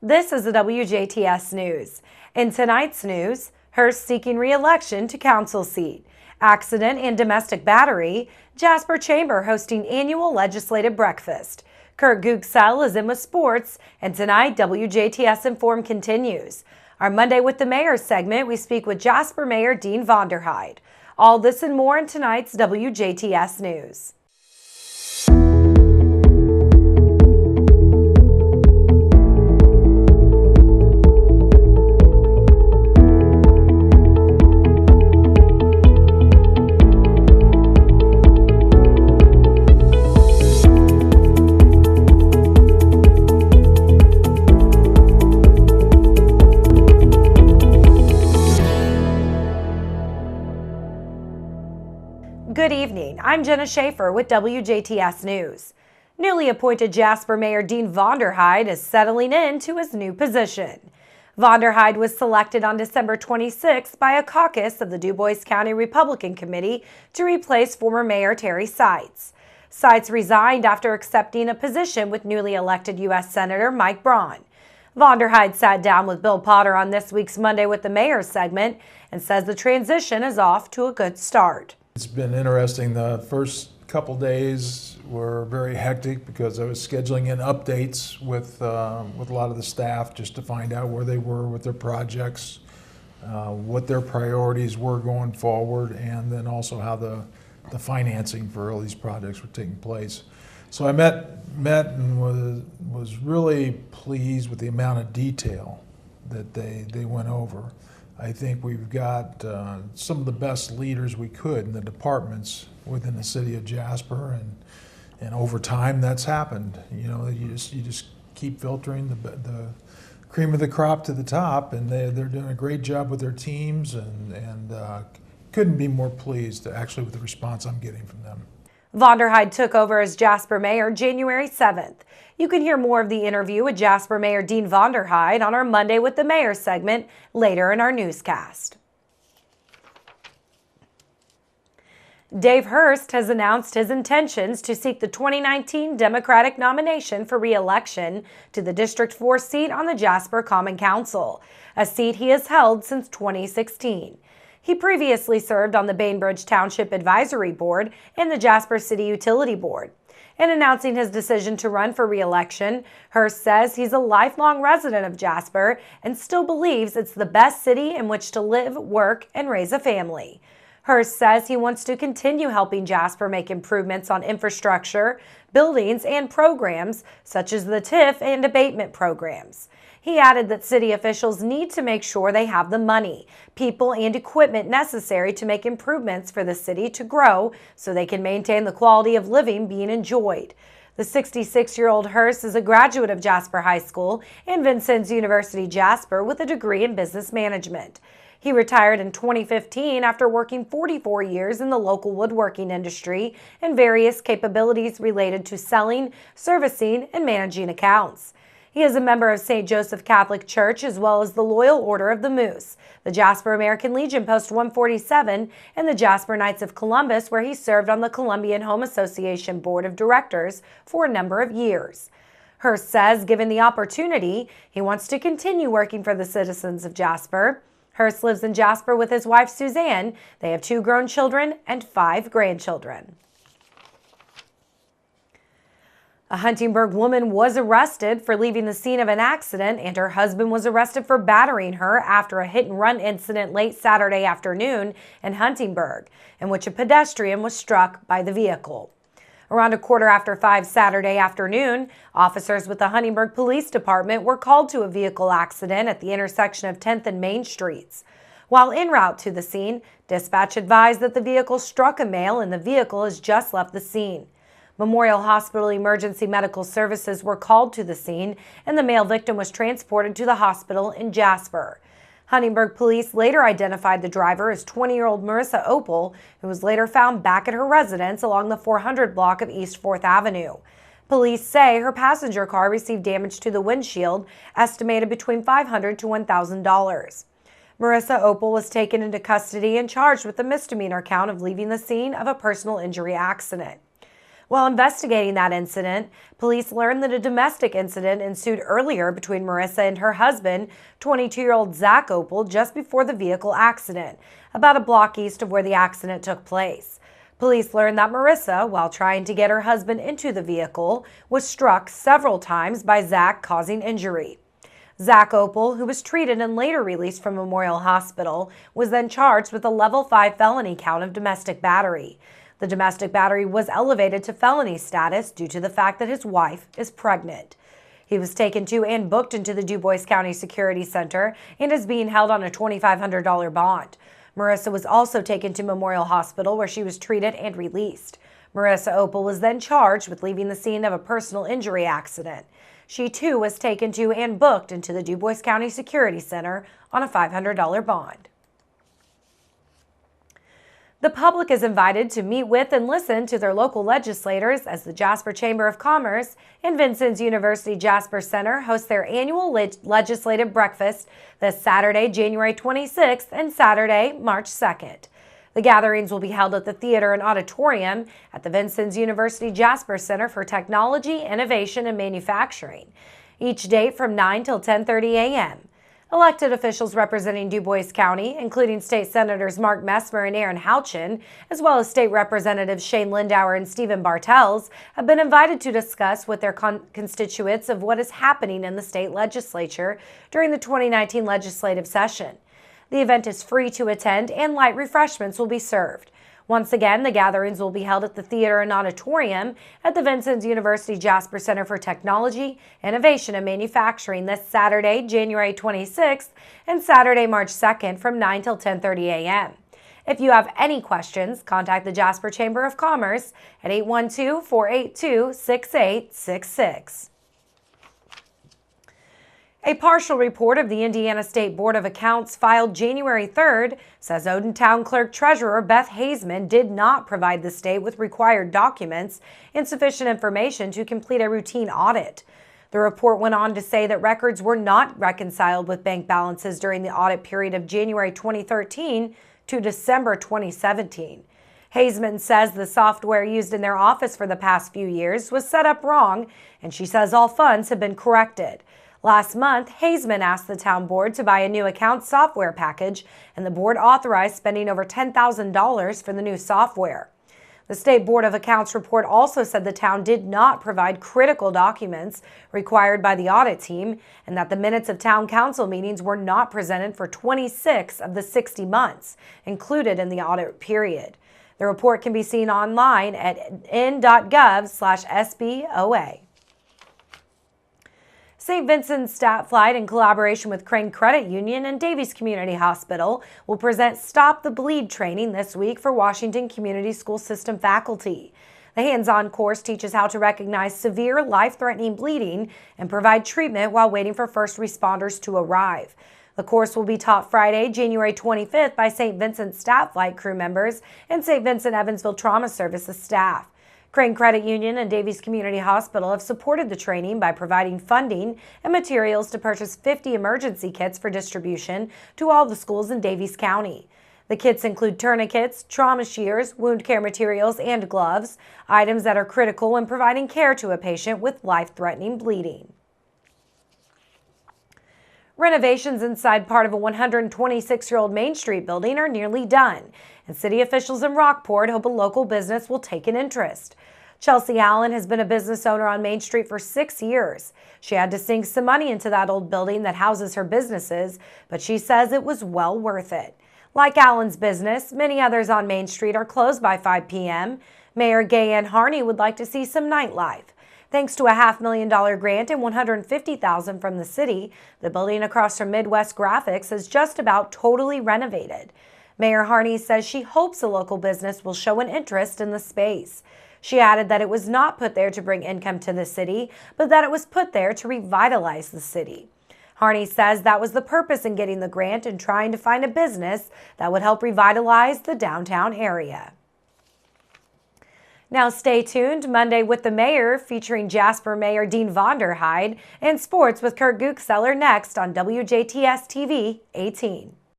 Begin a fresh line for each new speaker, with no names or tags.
This is the WJTS News. In tonight's news, Hearst seeking re-election to council seat, accident and domestic battery, Jasper Chamber hosting annual legislative breakfast, Kurt Gooksell is in with sports, and tonight WJTS Inform continues. Our Monday with the Mayor segment, we speak with Jasper Mayor Dean Vonderheide. All this and more in tonight's WJTS News. Good evening. I'm Jenna Schaffer with WJTS News. Newly appointed Jasper Mayor Dean Vonderheide is settling into his new position. Vonderheide was selected on December 26 by a caucus of the Du Bois County Republican Committee to replace former Mayor Terry Seitz. Seitz resigned after accepting a position with newly elected U.S. Senator Mike Braun. Vonderheide sat down with Bill Potter on this week's Monday with the Mayor segment and says the transition is off to a good start.
It's been interesting. The first couple days were very hectic because I was scheduling in updates with a lot of the staff just to find out where they were with their projects, what their priorities were going forward, and then also how the financing for all these projects were taking place. So I met and was really pleased with the amount of detail that they went over. I think we've got some of the best leaders we could in the departments within the city of Jasper, and over time that's happened. You know, you just keep filtering the cream of the crop to the top, and they're doing a great job with their teams, and couldn't be more pleased actually with the response I'm getting from them.
Vonderheide took over as Jasper Mayor January 7th. You can hear more of the interview with Jasper Mayor Dean Vonderheide on our Monday with the Mayor segment later in our newscast. Dave Hearst has announced his intentions to seek the 2019 Democratic nomination for re-election to the District 4 seat on the Jasper Common Council, a seat he has held since 2016. He previously served on the Bainbridge Township Advisory Board and the Jasper City Utility Board. In announcing his decision to run for re-election, Hearst says he's a lifelong resident of Jasper and still believes it's the best city in which to live, work, and raise a family. Hearst says he wants to continue helping Jasper make improvements on infrastructure, buildings, and programs such as the TIF and abatement programs. He added that city officials need to make sure they have the money, people, and equipment necessary to make improvements for the city to grow so they can maintain the quality of living being enjoyed. The 66-year-old Hearst is a graduate of Jasper High School and Vincennes University Jasper with a degree in business management. He retired in 2015 after working 44 years in the local woodworking industry and various capabilities related to selling, servicing, and managing accounts. He is a member of St. Joseph Catholic Church as well as the Loyal Order of the Moose, the Jasper American Legion Post 147, and the Jasper Knights of Columbus, where he served on the Columbian Home Association Board of Directors for a number of years. Hearst says, given the opportunity, he wants to continue working for the citizens of Jasper. Hearst lives in Jasper with his wife, Suzanne. They have 2 grown children and 5 grandchildren. A Huntingburg woman was arrested for leaving the scene of an accident, and her husband was arrested for battering her after a hit-and-run incident late Saturday afternoon in Huntingburg, in which a pedestrian was struck by the vehicle. Around 5:15 Saturday afternoon, officers with the Huntingburg Police Department were called to a vehicle accident at the intersection of 10th and Main Streets. While en route to the scene, dispatch advised that the vehicle struck a male and the vehicle has just left the scene. Memorial Hospital Emergency Medical Services were called to the scene, and the male victim was transported to the hospital in Jasper. Huntingburg police later identified the driver as 20-year-old Marissa Opel, who was later found back at her residence along the 400 block of East 4th Avenue. Police say her passenger car received damage to the windshield, estimated between $500 to $1,000. Marissa Opel was taken into custody and charged with the misdemeanor count of leaving the scene of a personal injury accident. While investigating that incident, police learned that a domestic incident ensued earlier between Marissa and her husband, 22-year-old Zach Opal, just before the vehicle accident, about a block east of where the accident took place. Police learned that Marissa, while trying to get her husband into the vehicle, was struck several times by Zach, causing injury. Zach Opal, who was treated and later released from Memorial Hospital, was then charged with a level 5 felony count of domestic battery. The domestic battery was elevated to felony status due to the fact that his wife is pregnant. He was taken to and booked into the Dubois County Security Center and is being held on a $2,500 bond. Marissa was also taken to Memorial Hospital where she was treated and released. Marissa Opal was then charged with leaving the scene of a personal injury accident. She too was taken to and booked into the Dubois County Security Center on a $500 bond. The public is invited to meet with and listen to their local legislators as the Jasper Chamber of Commerce and Vincennes University Jasper Center host their annual legislative breakfast this Saturday, January 26th and Saturday, March 2nd. The gatherings will be held at the Theater and Auditorium at the Vincennes University Jasper Center for Technology, Innovation, and Manufacturing, each date from 9 till 10:30 a.m. Elected officials representing Dubois County, including State Senators Mark Messmer and Aaron Houchin, as well as State Representatives Shane Lindauer and Stephen Bartels, have been invited to discuss with their constituents of what is happening in the state legislature during the 2019 legislative session. The event is free to attend and light refreshments will be served. Once again, the gatherings will be held at the Theater and Auditorium at the Vincennes University Jasper Center for Technology, Innovation, and Manufacturing this Saturday, January 26th and Saturday, March 2nd from 9 till 10:30 a.m. If you have any questions, contact the Jasper Chamber of Commerce at 812-482-6866. A partial report of the Indiana State Board of Accounts filed January 3rd says Odentown Clerk Treasurer Beth Haseman did not provide the state with required documents and sufficient information to complete a routine audit. The report went on to say that records were not reconciled with bank balances during the audit period of January 2013 to December 2017. Haseman says the software used in their office for the past few years was set up wrong, and she says all funds have been corrected. Last month, Haseman asked the town board to buy a new account software package, and the board authorized spending over $10,000 for the new software. The State Board of Accounts report also said the town did not provide critical documents required by the audit team, and that the minutes of town council meetings were not presented for 26 of the 60 months included in the audit period. The report can be seen online at n.gov/SBOA. St. Vincent's Stat Flight, in collaboration with Crane Credit Union and Davies Community Hospital, will present Stop the Bleed training this week for Washington Community School System faculty. The hands-on course teaches how to recognize severe, life-threatening bleeding and provide treatment while waiting for first responders to arrive. The course will be taught Friday, January 25th by St. Vincent's Stat Flight crew members and St. Vincent Evansville Trauma Services staff. Crane Credit Union and Davies Community Hospital have supported the training by providing funding and materials to purchase 50 emergency kits for distribution to all the schools in Davies County. The kits include tourniquets, trauma shears, wound care materials, and gloves, items that are critical when providing care to a patient with life-threatening bleeding. Renovations inside part of a 126-year-old Main Street building are nearly done, and city officials in Rockport hope a local business will take an interest. Chelsea Allen has been a business owner on Main Street for 6 years. She had to sink some money into that old building that houses her businesses, but she says it was well worth it. Like Allen's business, many others on Main Street are closed by 5 p.m. Mayor Gay Ann Harney would like to see some nightlife. Thanks to a $500,000 grant and $150,000 from the city, the building across from Midwest Graphics is just about totally renovated. Mayor Harney says she hopes a local business will show an interest in the space. She added that it was not put there to bring income to the city, but that it was put there to revitalize the city. Harney says that was the purpose in getting the grant and trying to find a business that would help revitalize the downtown area. Now stay tuned. Monday with the Mayor, featuring Jasper Mayor Dean Vonderheide, and sports with Kurt Guchseller next on WJTS TV 18.